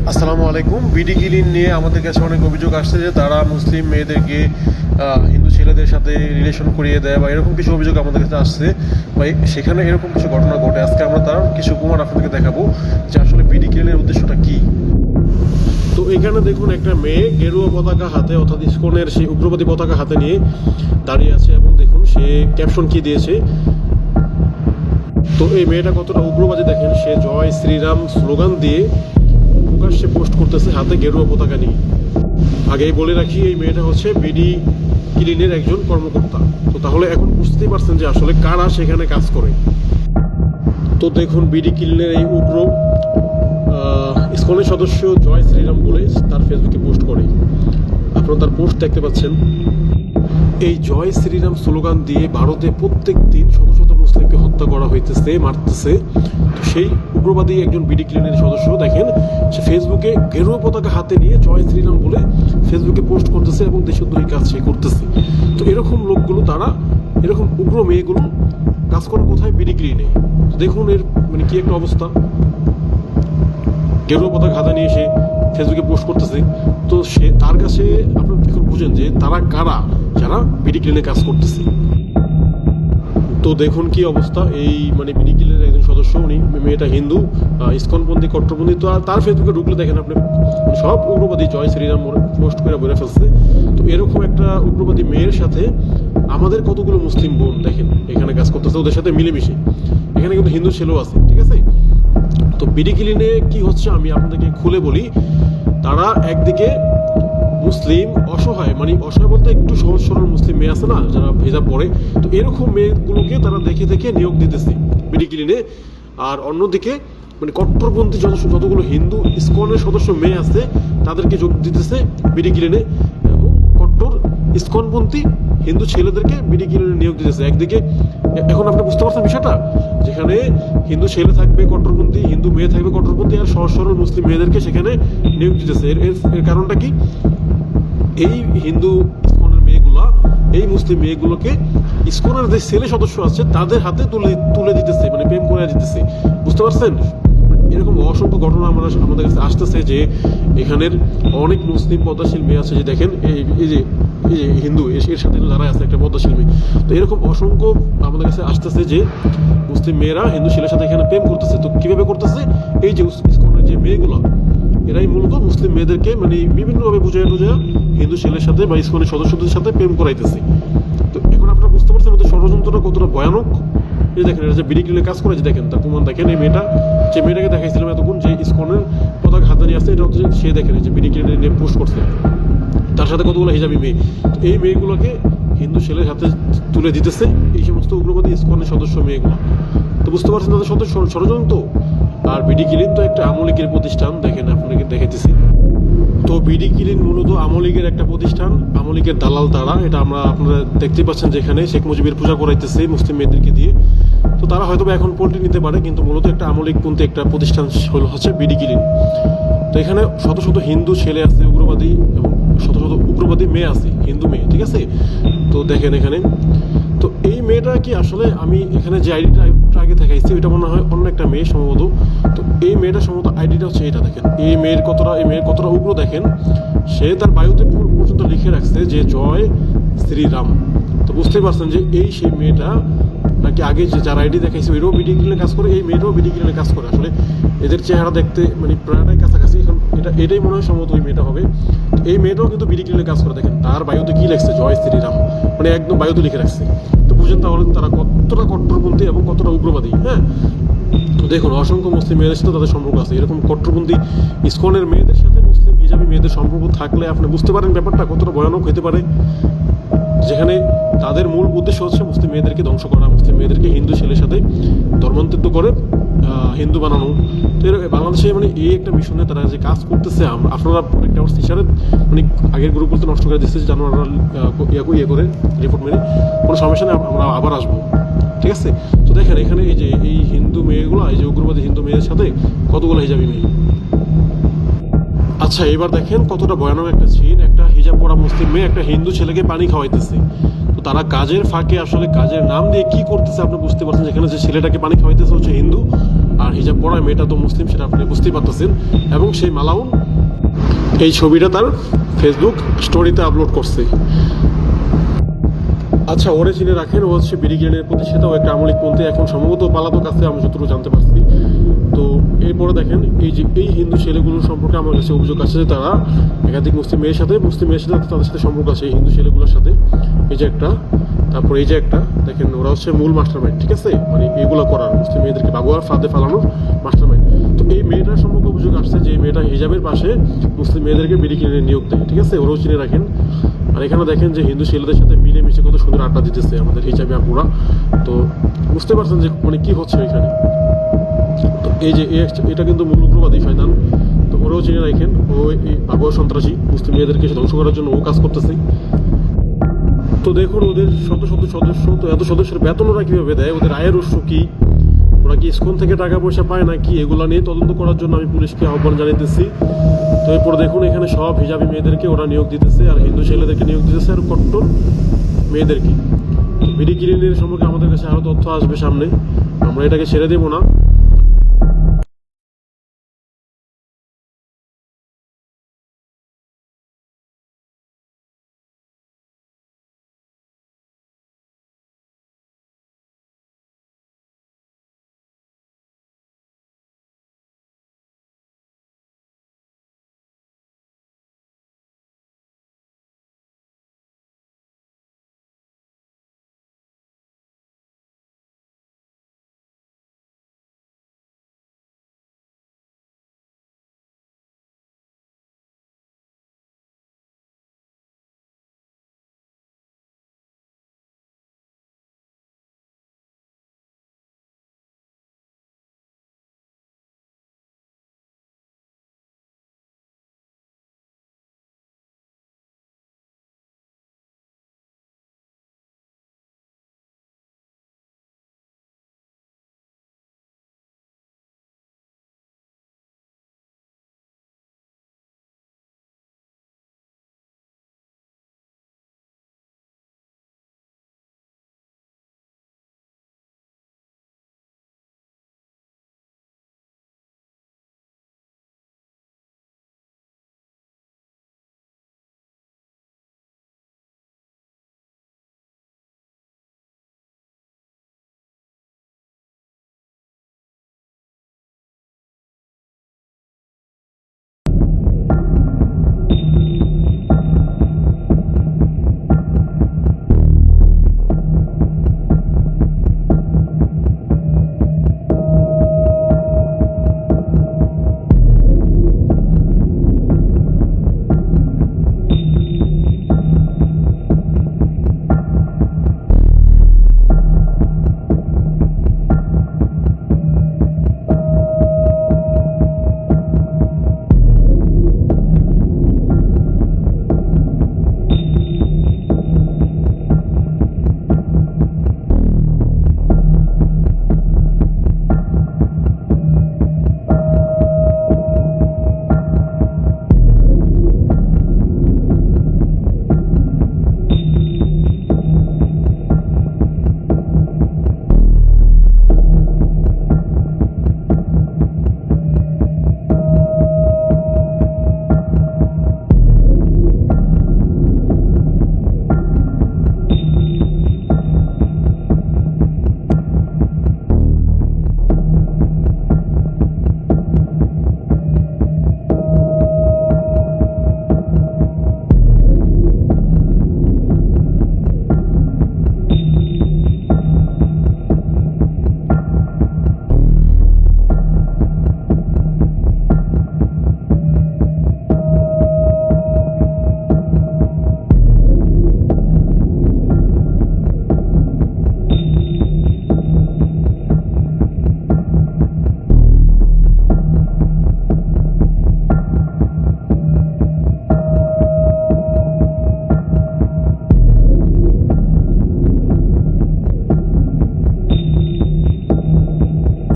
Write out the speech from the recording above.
আসসালামু আলাইকুম। BD clean নিয়ে আমাদের কাছে অনেক অভিযোগ আসছে যে তারা মুসলিম মেয়েদেরকে হিন্দু ছেলেদের সাথে রিলেশন করিয়ে দেয় বা এরকম কিছু অভিযোগ আমাদের কাছে আসছে বা সেখানে এরকম কিছু ঘটনা ঘটে। আজকে আমরা তার কিছু প্রমাণ আপনাদেরকে দেখাবো যে আসলে বিডি ক্লিনের উদ্দেশ্যটা কী। তো এখানে দেখুন, একটা মেয়ে গেরুয়া পতাকা হাতে, অর্থাৎ ইসকনের সেই উগ্রবাদী পতাকা হাতে নিয়ে দাঁড়িয়ে আছে এবং দেখুন সে ক্যাপশন কি দিয়েছে। তো এই মেয়েটা কতটা উগ্রবাদী দেখেন, সে জয় শ্রীরাম স্লোগান দিয়ে প্রকাশ্যে পোস্ট করতেছে হাতে গেরুয়া পতাকা নিয়ে। আগেই বলে রাখি, এই মেয়েটা হচ্ছে বিডি ক্লিনের একজন কর্মকর্তা। তো তাহলে এখন বুঝতেই পারছেন যে আসলে কারা সেখানে কাজ করে। তো দেখুন, বিডি ক্লিনের এই উগ্র ইসকনের সদস্য জয় শ্রীরাম বলে তার ফেসবুকে পোস্ট করে। আপনারা তার পোস্ট দেখতে পাচ্ছেন। এই জয় শ্রীরাম স্লোগান দিয়ে ভারতে প্রত্যেক দিন শত শত মুসলিমকে হত্যা করা হইতেছে, মারতেছে। তো সেই উগ্রবাদী একজন বিডি ক্লিনের সদস্য দেখেন, সে ফেসবুকে গেরুয়া পতাকা হাতে নিয়ে জয় শ্রীরাম বলে ফেসবুকে পোস্ট করতেছে এবং দেশদ্রোহী কাজ সে করতেছে। তো এরকম লোকগুলো, তারা এরকম উগ্র মেয়েগুলো কাজ করে কোথায়? বিডি ক্লিনে। দেখুন এর মানে কি একটা অবস্থা। গেরুয়া পতাকা হাতে নিয়ে সে ফেসবুকে পোস্ট করতেছে। তো সে তার কাছে আপনারা দেখুন, বুঝেন যে তারা কারা যারা বিডি ক্লিনে কাজ করতেছে। তো দেখুন কি অবস্থা। এই মানে বিডি ক্লিনের একজন সদস্য, উনি মেয়েটা হিন্দু, ইসকনপন্থী, কট্টরপন্থী। তো আর তার ফেসবুকে ঢুকলে দেখেন আপনি সব উগ্রবাদী জয় শ্রীরাম পোস্ট করে বলে ফেলছে। তো এরকম একটা উগ্রবাদী মেয়ের সাথে আমাদের কতগুলো মুসলিম বোন দেখেন এখানে কাজ করতেছে, ওদের সাথে মিলেমিশে। এখানে কিন্তু হিন্দু ছেলেও আছে, ঠিক আছে। তো বিডি ক্লিনে কি হচ্ছে আমি আপনাদেরকে খুলে বলি। তারা একদিকে মুসলিম অসহায়, মানে অসহায় বলতে একটু সহজ সরল মুসলিম মেয়ে আছে না, যারা ভেজা পড়ে, তো এরকম মেয়েগুলোকে তারা দেখে দেখে নিয়োগ দিতেছে বিডি ক্লিনে। আর অন্যদিকে মানে কট্টরপন্থী যতগুলো হিন্দু ইসকনের সদস্য মেয়ে আছে তাদেরকে যোগ দিতেছে বিডি ক্লিনে, এবং কট্টর ইসকনপন্থী হিন্দু ছেলেদেরকে বিডি ক্লিনে নিয়োগ দিতেছে একদিকে। এখন আপনি বুঝতে পারছেন বিষয়টা, যেখানে হিন্দু ছেলে থাকবে কট্টরপন্থী, হিন্দু মেয়ে থাকবে কট্টরপন্থী, আর সহজ সরল মুসলিম মেয়েদেরকে সেখানে নিয়োগ দিতেছে। এর কারণটা কি? এই হিন্দু ইসকনের মেয়েগুলা এই মুসলিম মেয়েগুলোকে ইসকনের যে ছেলে সদস্য আছে তাদের হাতে তুলে দিতেছে, মানে প্রেম করে দিতেছে। বুঝতে পারছেন? এরকম অসংখ্য ঘটনা আমাদের কাছে আসতেছে যে এখানের অনেক মুসলিম পদ্মাশীল মেয়ে আছে, যে দেখেন এই যে হিন্দু এর সাথে যারা আছে একটা পদ্মাশীল মেয়ে। তো এরকম অসংখ্য আমাদের কাছে আসতেছে যে মুসলিম মেয়েরা হিন্দু ছেলের সাথে এখানে প্রেম করতেছে। তো কিভাবে করতেছে? এই যে ইসকনের যে মেয়েগুলো, এরাই মূলত মুসলিম মেয়েদেরকে মানে বিভিন্নভাবে বুঝায় হিন্দু ছেলের সাথে বা ইসকনের সদস্যদের সাথে প্রেম করাইতেছে। তো এখন আপনারা বুঝতে পারছেন ওদের ষড়যন্ত্রটা কতটা ভয়ানক। এই দেখেন, এটা যে বিডি ক্লিনে কাজ করে, যে দেখেন তার প্রমাণ দেখেন। এই মেয়েটা, যে মেয়েটাকে দেখাইছিলাম এতক্ষণ, যে ইসকনের পতাকা হাতে নিয়ে আসছে, এটা হচ্ছে সে দেখেন যে বিডি ক্লিনে নিয়ে পোস্ট করছে, তার সাথে কতগুলো হিজাবি মেয়ে। তো এই মেয়েগুলোকে হিন্দু ছেলের হাতে তুলে দিতেছে এই সমস্ত উগ্রবাদী ইসকনের সদস্য মেয়েগুলো। তো বুঝতে পারছেন তাদের সাথে ষড়যন্ত্র। আর বিডি ক্লিন তো একটা আওয়ামী লীগের প্রতিষ্ঠান, দেখেন আপনাকে দেখাইতেছি। তো বিডি ক্লিন মূলত আওয়ামী লীগের একটা প্রতিষ্ঠান, আওয়ামী লীগের দালাল তারা। এটা আপনারা দেখতে পাচ্ছেন, যেখানে শেখ মুজিবের পূজা করাইতেছে মুসলিম মেয়েদেরকে দিয়ে। তো তারা হয়তো এখন পোল্ট্রি নিতে পারে, কিন্তু মূলত একটা আওয়ামী লীগপন্থী একটা প্রতিষ্ঠান হচ্ছে বিডি ক্লিন। তো এখানে শত শত হিন্দু ছেলে আছে উগ্রবাদী, এবং শত শত উগ্রবাদী মেয়ে আছে, হিন্দু মেয়ে, ঠিক আছে। তো দেখেন এখানে, তো এই মেয়েটা কি আসলে, আমি এখানে যে আইডিটা আগে দেখাইছি ওইটা মনে হয় অন্য একটা মেয়ে সম্ভবত। তো এই মেয়েটা সম্ভবত আইডিটা হচ্ছে এটা। দেখেন এই মেয়ের কতটা উগ্র দেখেন। সে তার বায়ুতে পর্যন্ত লিখে রাখছে যে জয় শ্রীরাম। তো বুঝতেই পারছেন যে এই সেই মেয়েটা নাকি আগে যে যার আইডি দেখাইছে ওইটাও বিডি ক্লিনে কাজ করে, এই মেয়েটাও বিডি ক্লিনে কাজ করে। আসলে এদের চেহারা দেখতে মানে প্রায়টাই কাছাকাছি। এখন এটাই মনে হয় সম্ভবত ওই মেয়েটা হবে। এই মেয়েটাও কিন্তু বিডি ক্লিনে কাজ করে। দেখেন তার বায়ুতে কি লিখছে, জয় শ্রীরাম, মানে একদম বায়ুতে লিখে রাখছে। তো বুঝেন তাহলে তারা কতটা কট্টরপন্থী এবং কতটা উগ্রবাদী। হ্যাঁ, তো দেখুন অসংখ্য মুসলিম মেয়েদের সাথে তাদের সম্পর্ক আছে। এরকম কট্টরপন্থী ইসকনের মেয়েদের সাথে মুসলিম হিজাবি মেয়েদের সম্পর্ক থাকলে আপনি বুঝতে পারেন ব্যাপারটা কতটা ভয়ানক হতে পারে। যেখানে তাদের মূল উদ্দেশ্য হচ্ছে মুসলিম মেয়েদেরকে ধ্বংস করা, মুসলিম মেয়েদেরকে হিন্দু ছেলের সাথে ধর্মান্তরিত করে হিন্দু বানানো। তো বাংলাদেশে মানে এই একটা মিশনে তারা যে কাজ করতেছে, আপনারা একটা হিসাবে মানে আগের গ্রুপ বলতে নষ্ট করে দিচ্ছে, জানোয়াররা ইয়ে করে রিপোর্ট মেরে। কোনো সমস্যা নেই, আমরা আবার আসবো, ঠিক আছে। তো দেখেন এখানে এই যে এই হিন্দু মেয়েগুলো, এই যে উগ্রবাদী হিন্দু মেয়েদের সাথে কতগুলো হিজাবি মেয়ে। আচ্ছা, এবার দেখেন কতটা ভয়ানক একটা সিন। একটা হিজাব পরা মুসলিম মেয়ে একটা হিন্দু ছেলেকে পানি খাওয়াইতেছে। তো তারা কাজের ফাঁকে আসলে কাজের নাম দিয়ে কি করতেছে আপনি বুঝতে পারছেন। যেখানে যে ছেলেটাকে পানি খাওয়াইতেছে হচ্ছে হিন্দু, আর হিজাব পরা মেয়েটা তো মুসলিম, সেটা আপনি বুঝতেই পারতেছেন। এবং সেই মালাউন এই ছবিটা তার ফেসবুক স্টোরিতে আপলোড করছে। আচ্ছা, ওরে চিনে রাখেন, ও হচ্ছে বিডি গ্রেনেডের প্রতিষ্ঠাতা, ও একটা আমলিক পন্থী, এখন সম্ভবত পালাতক আছে আমি যতটুকু জানতে পারছি। তো এরপরে দেখেন এই যে এই হিন্দু ছেলেগুলোর সম্পর্কে আমার কাছে অভিযোগ আছে যে তারা একাধিক মুসলিম মেয়ের সাথে তাদের সাথে সম্পর্ক আছে এই হিন্দু ছেলেগুলোর সাথে। এই যে একটা, তারপর এই যে একটা, দেখেন ওরা হচ্ছে মূল মাস্টার মাইন্ড, ঠিক আছে, মানে এগুলো করার মুসলিম মেয়েদেরকে বাগুয়ার ফাঁদে ফালানোর মাস্টার মাইন্ড। তো এই মেয়েটার সম্পর্কে অভিযোগ আসছে যে এই মেয়েটা হিজাবের পাশে মুসলিম মেয়েদেরকে বিডি কিনে নিয়োগ দেয়, ঠিক আছে, ওরাও চিনে রাখেন। আর এখানে দেখেন যে হিন্দু ছেলেদের সাথে মিলেমিশে কত সুন্দর আড্ডা দিতেছে আমাদের হিজাবে আপুরা। তো বুঝতে পারছেন যে মানে কি হচ্ছে এখানে। তো এই যে এটা কিন্তু মূল উগ্রবাদী শয়তান, তো ওরাও চিনে রাখেন, ও এই বাগুয়া সন্ত্রাসী, মুসলিম মেয়েদেরকে ধ্বংস করার জন্য ও কাজ করতেছে। তো দেখুন ওদের শত শত সদস্য, তো এত সদস্যের বেতন ওরা কীভাবে দেয়, ওদের আয়ের উৎস কী, ওরা কি স্কুল থেকে টাকা পয়সা পায় না কি, এগুলো নিয়ে তদন্ত করার জন্য আমি পুলিশকে আহ্বান জানাইতেছি। তো এরপর দেখুন এখানে সব হিজাবি মেয়েদেরকে ওরা নিয়োগ দিতেছে, আর হিন্দু ছেলেদেরকে নিয়োগ দিতেছে, আর কট্টর মেয়েদেরকে। বিডি ক্লিনের সম্পর্কে আমাদের কাছে আরও তথ্য আসবে সামনে, আমরা এটাকে ছেড়ে দেবো না।